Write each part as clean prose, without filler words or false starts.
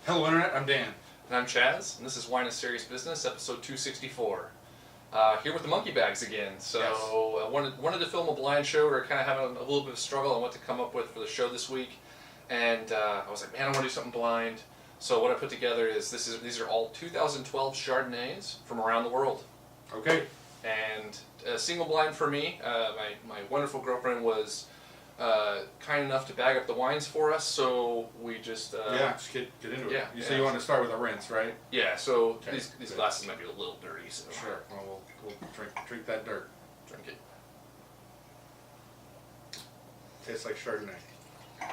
Hello Internet, I'm Dan. And I'm Chaz, and this is Wine is Serious Business, episode 264. Here with the monkey bags again. So Yes. I wanted to film a blind show. We were kind of having a little bit of struggle on what to come up with for the show this week. And I was like, man, I want to do something blind. So what I put together is these are all 2012 Chardonnays from around the world. Okay. And a single blind for me. My wonderful girlfriend was kind enough to bag up the wines for us, so we just just get into it. Yeah, You say you want to start with a rinse, right? yeah. So Okay, these good. glasses might be a little dirty, so Sure. Well, we'll drink that dirt. drink it. Tastes like Chardonnay.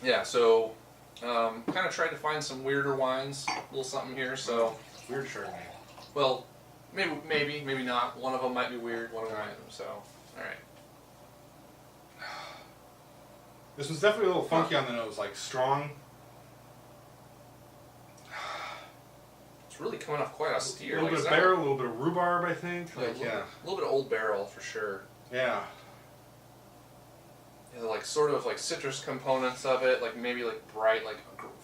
Yeah. So kind of tried to find some weirder wines, a little something here. So Weird Chardonnay. well, maybe not. One of them might be weird. One of them might. So all right. This one's definitely a little funky on the nose, like strong. It's really coming off quite A austere. little Like, bit it's of not- barrel, a little bit of rhubarb, I think. Yeah, Like, yeah. a little bit of old barrel for sure. Yeah. Yeah, like sort of like citrus components of it, like maybe like bright, like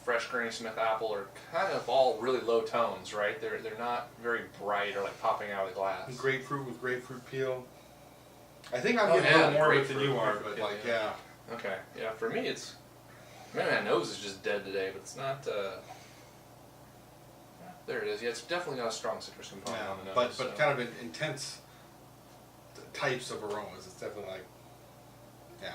fresh Granny Smith apple, are kind of all really low tones, right? They're not very bright or like popping out of the glass. Grapefruit with grapefruit peel. I think I'm Oh, getting yeah, a little more of it grapefruit, than you are, grapefruit but peel, like, yeah. yeah. Okay, yeah. For me, it's maybe my nose is just dead today, but it's not. There it is. Yeah, it's definitely got a strong citrus component Yeah, on the nose. but so. kind of intense types of aromas. It's definitely like, yeah.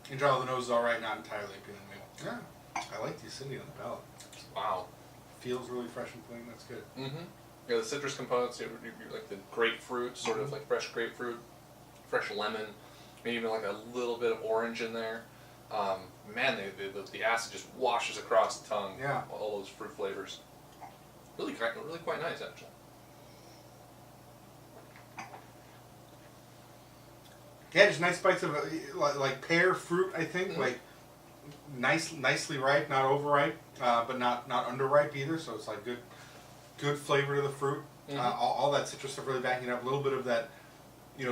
You draw the nose is all right, not entirely appealing. Yeah, I like the acidity on the palate. Wow. Feels really fresh and clean. That's good. Mm-hmm. Yeah, the citrus components, like the grapefruit, sort of like fresh grapefruit, fresh lemon, maybe even like a little bit of orange in there. Man, the acid just washes across the tongue. Yeah. All those fruit flavors. Really quite nice, actually. Yeah, just nice bites of like pear fruit. I think like nicely ripe, not overripe, but not underripe either. So it's like good flavor to the fruit. Mm-hmm. All that citrus stuff really backing it up. A little bit of that,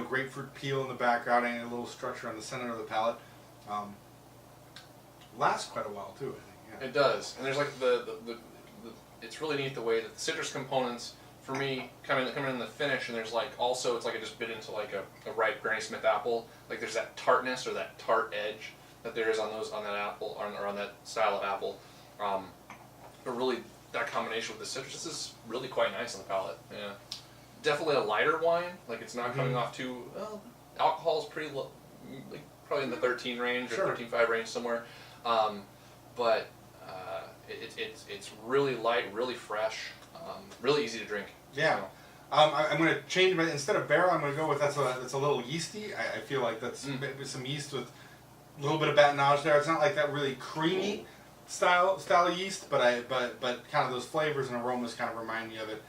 grapefruit peel in the background and a little structure on the center of the palate. Lasts quite a while too, I think. Yeah. It does, and there's like the it's really neat the way that the citrus components for me come in the finish, and there's like also it's like I just bit into like a ripe Granny Smith apple. Like there's that tartness or that tart edge that there is on that apple or on that style of apple. But really that combination with the citrus is really quite nice on the palate. Yeah, definitely a lighter wine. Like it's not coming off too well. Alcohol is pretty low, like probably in the 13 range or 13.5 range somewhere. But it's really light, really fresh, really easy to drink. Yeah. So. I'm going to change, but instead of barrel, I'm going to go with that's a little yeasty. I feel like that's maybe some yeast with a little bit of batonnage there. It's not like that really creamy style of yeast, but kind of those flavors and aromas kind of remind me of it.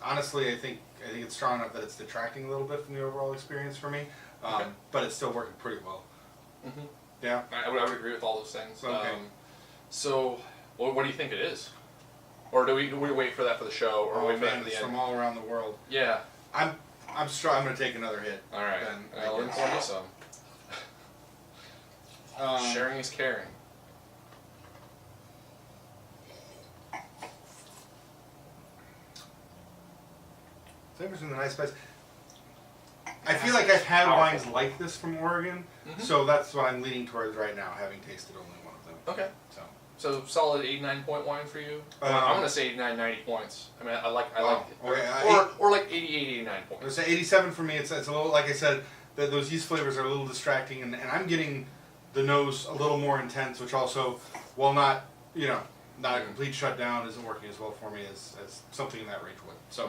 Honestly, I think it's strong enough that it's detracting a little bit from the overall experience for me, but it's still working pretty well. Mm-hmm. Yeah. I would agree with all those things. Okay. So, what do you think it is? Or do we wait for that for the show, or wait for that for the it's end? from all around the world. Yeah. I'm strong. I'm going to take another hit. All right. Then, I'll inform you some. Sharing is caring. Flavors in the nice spice. I feel like I've had wines like this from Oregon, so that's what I'm leaning towards right now, having tasted only one of them. Okay. So solid 89 point wine for you. I'm gonna say 89, 90 points. I mean, I like it. Okay, or like 88, 89 I would points. say 87 for me. It's a little, like I said, those yeast flavors are a little distracting, and I'm getting the nose a little more intense, which also, while not a complete shutdown, isn't working as well for me as something in that range would. So.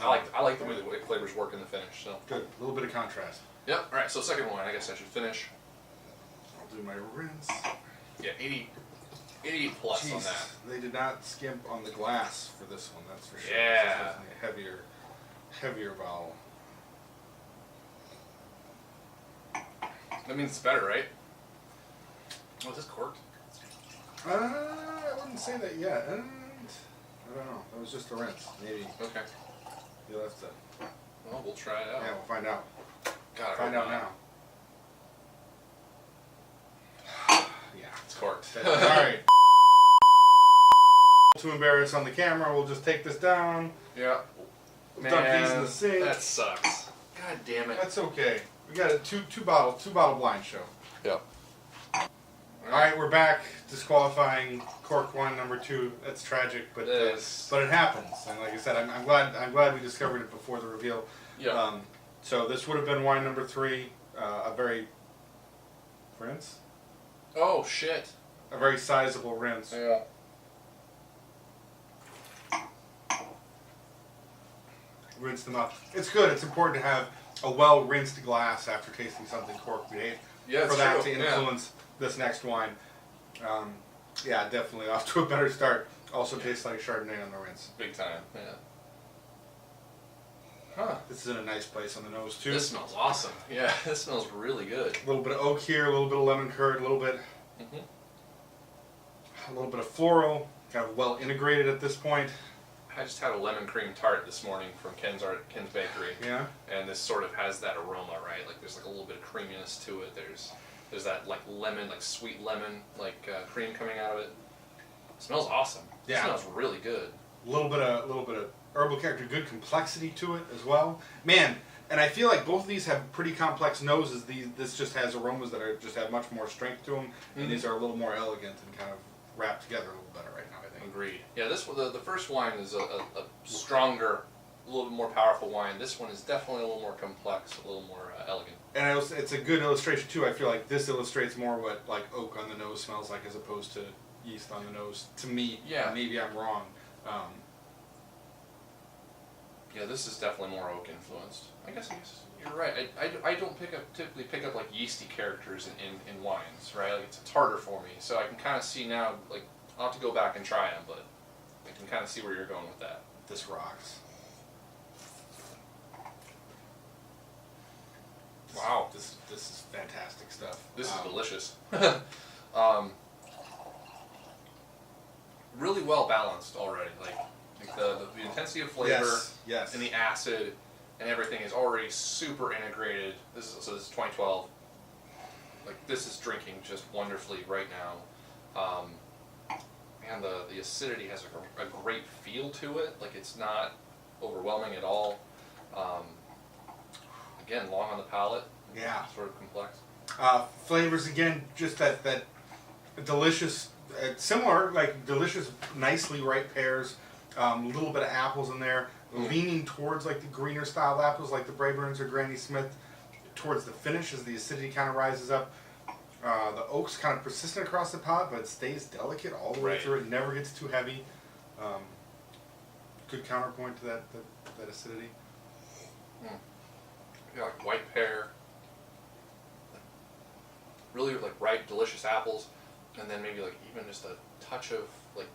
I like the way the flavors work in the finish. So Good, a little bit of contrast. Yep. All right. So second one, I guess I should finish. I'll do my rinse. Yeah, 88 plus Jeez, on that. they did not skimp on the glass for this one. That's for sure. Yeah. This is definitely a heavier bottle. That means it's better, right? Oh, is this corked? I wouldn't say that yet. And I don't know. That was just a rinse, maybe. Okay. You left it. Well, we'll try it out. Yeah, we'll find out. God, Find out now. All right. Too embarrassed on the camera. We'll just take this down. Yeah. We'll dump these in the sink. That sucks. God damn it. That's okay. We got a two bottle blind show. Yep. All right, we're back. Disqualifying cork wine number 2. That's tragic, but it happens. And like I said, I'm glad we discovered it before the reveal. Yeah. So this would have been wine number 3. A very rinse. Oh shit. A very sizable rinse. Yeah. Rinse them up. It's good. It's important to have a well rinsed glass after tasting something cork behave. Yeah, for that true. to influence this next wine. Yeah, definitely off to a better start. Also tastes like Chardonnay on the rinse. Big time. Yeah. Huh. This is in a nice place on the nose too. This smells awesome. Yeah, this smells really good. A little bit of oak here, a little bit of lemon curd, a little bit of floral. Kind of well integrated at this point. I just had a lemon cream tart this morning from Ken's Bakery. Yeah. And this sort of has that aroma, right? Like there's like a little bit of creaminess to it. There's that like lemon, like sweet lemon, like cream coming out of it. It smells awesome. Yeah. It smells really good. A little bit of herbal character, good complexity to it as well. Man, and I feel like both of these have pretty complex noses. This just has aromas that just have much more strength to them, and these are a little more elegant and kind of wrapped together a little better right now, I think. Agreed. Yeah, the first wine is a stronger, a little bit more powerful wine. This one is definitely a little more complex, a little more elegant. And it's a good illustration too. I feel like this illustrates more what like oak on the nose smells like as opposed to yeast on the nose. To me, yeah. Maybe I'm wrong. Yeah, this is definitely more oak influenced. I guess you're right. I don't typically pick up like yeasty characters in wines, right? Like it's harder for me. So I can kind of see now, like I'll have to go back and try them, but I can kind of see where you're going with that. This rocks. Wow, this is fantastic stuff. This is delicious. Really well balanced already. Like the intensity of flavor yes. and the acid and everything is already super integrated. This is 2012. Like this is drinking just wonderfully right now. And the acidity has a great feel to it. Like it's not overwhelming at all. Again, long on the palate. Yeah. Sort of complex. Flavors again, just that delicious, similar like delicious, nicely ripe pears. A little bit of apples in there, leaning towards like the greener style apples, like the Braeburns or Granny Smith. Towards the finish, as the acidity kind of rises up. The oak's kind of persistent across the palate, but it stays delicate all the way through. It never gets too heavy. Good counterpoint to that acidity. Yeah, like white pear. Really like ripe, delicious apples, and then maybe like even just a touch of like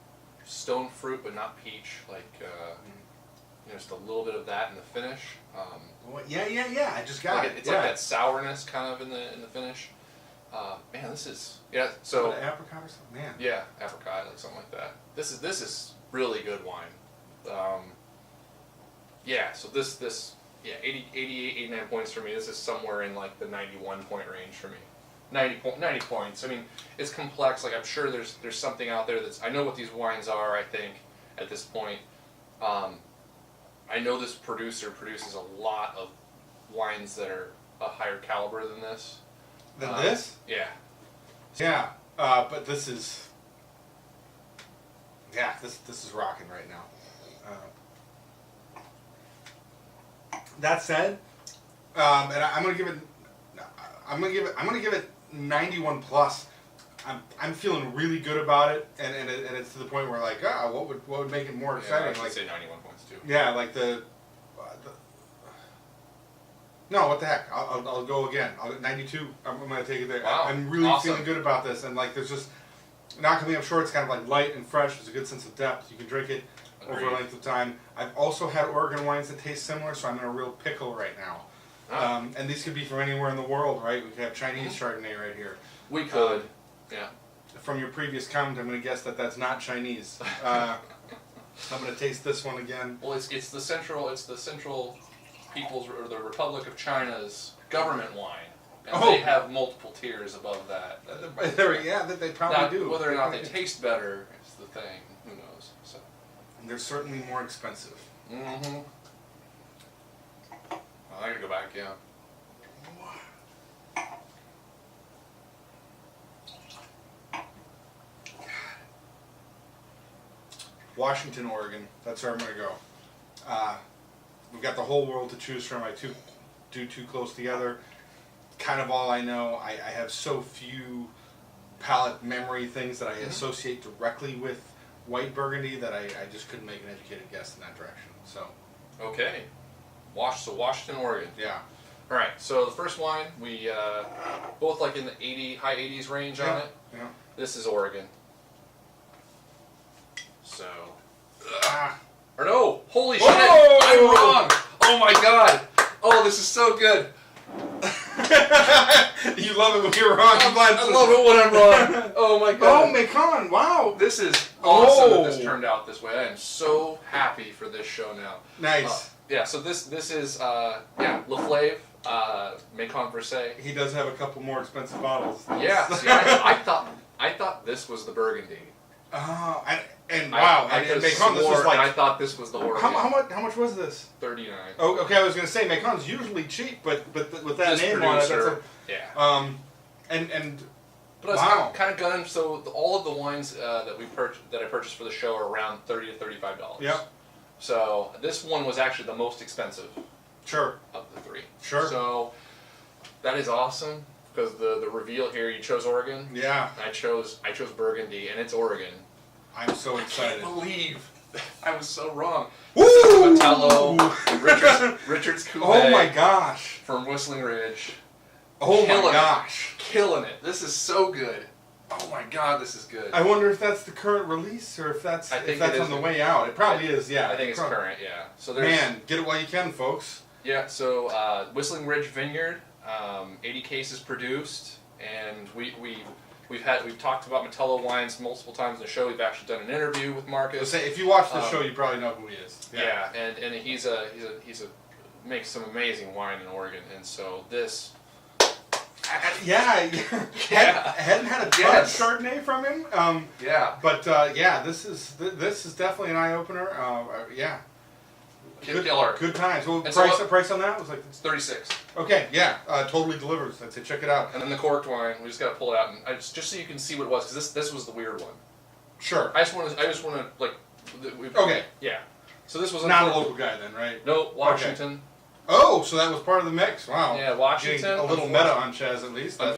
stone fruit, but not peach. Like just a little bit of that in the finish. Yeah. I just got like it. It's like that sourness kind of in the finish. Man, this is So apricot or something, man. Yeah, apricot, like something like that. This is really good wine. So this 88, 89 points for me. This is somewhere in like the 91 point range for me. 90 points. I mean, it's complex. Like I'm sure there's something out there I know what these wines are. I think at this point, I know this producer produces a lot of wines that are a higher caliber than this. This? Yeah. Yeah. But this is. Yeah, this is rocking right now. That said, and I'm gonna give it 91 plus. I'm feeling really good about it, and it's to the point where like, what would make it more exciting? I like say 91 points too. Yeah, like no, what the heck? I'll go again. 92. I'm gonna take it there. Wow. I'm really Awesome. feeling good about this, and like there's just not coming up short. It's kind of like light and fresh. There's a good sense of depth. You can drink it over a length of time. I've also had Oregon wines that taste similar, so I'm in a real pickle right now. And these could be from anywhere in the world, right? We could have Chinese Chardonnay right here. We could, yeah. From your previous comment, I'm going to guess that that's not Chinese. I'm going to taste this one again. Well, it's the central People's or the Republic of China's government wine. And they have multiple tiers above that. Yeah, they probably Now, do. whether or not they taste better is the thing. Who knows? So. They're certainly more expensive. Mm-hmm. I gotta go back, yeah. Washington, Oregon. That's where I'm going to go. We've got the whole world to choose from. I do too close together. Kind of all I know. I have so few palate memory things that I associate directly with white Burgundy that I just couldn't make an educated guess in that direction. So. Okay. So Washington, Oregon. Yeah. All right. So the first wine, we both like in the high 80s range on it. Yeah. This is Oregon. So. Ah. Or no! Holy shit! Whoa! I'm wrong! Oh my god! Oh, this is so good! You love it when you're wrong. I love it when I'm wrong. Oh my god! Oh, Macon! Wow! This is awesome that this turned out this way. I am so happy for this show now. Nice. Yeah. So this is Leflaive Macon-Verze. He does have a couple more expensive bottles. Yeah. See, I thought this was the Burgundy. Oh, and wow! I and Macon, this was like. I thought this was the Oregon. How much was this? $39. Oh, okay. I was gonna say Macon's usually cheap, but with that This name on it, producer, that's and but it's wow. kind of gun. So all of the wines that I purchased for the show are around $30 to $35. Yep. So this one was actually the most expensive. Sure. Of the three. Sure. So that is awesome because the reveal here, you chose Oregon. Yeah. I chose Burgundy, and it's Oregon. I'm so excited. I can't believe I was so wrong. Woo! Matello, Richard's Cuvee. Oh my gosh. From Whistling Ridge. Oh my Killing gosh. Killing it. This is so good. Oh my god, this is good. I wonder if that's the current release or if that's on the way out. It probably is, yeah. I think it's current, yeah. So man, get it while you can, folks. Yeah, so Whistling Ridge Vineyard, 80 cases produced, and we've talked about Matello wines multiple times in the show. We've actually done an interview with Marcus. So if you watch the show, you probably know who he is. Yeah, and he's makes some amazing wine in Oregon, and so this. Hadn't had a ton of Chardonnay from him. But this is definitely an eye opener. Yeah. Killer. Good times. Well, And price on that was like it's $36. Okay, yeah, totally delivers. I'd say check it out. And then the corked wine, we just got to pull it out and just so you can see what it was, because this was the weird one. Sure. I just want to like. Okay. Yeah. So this was not a local guy then, right? No, Washington. Okay. Oh, so that was part of the mix. Wow. Yeah, Washington. Getting a little meta on Chaz at least.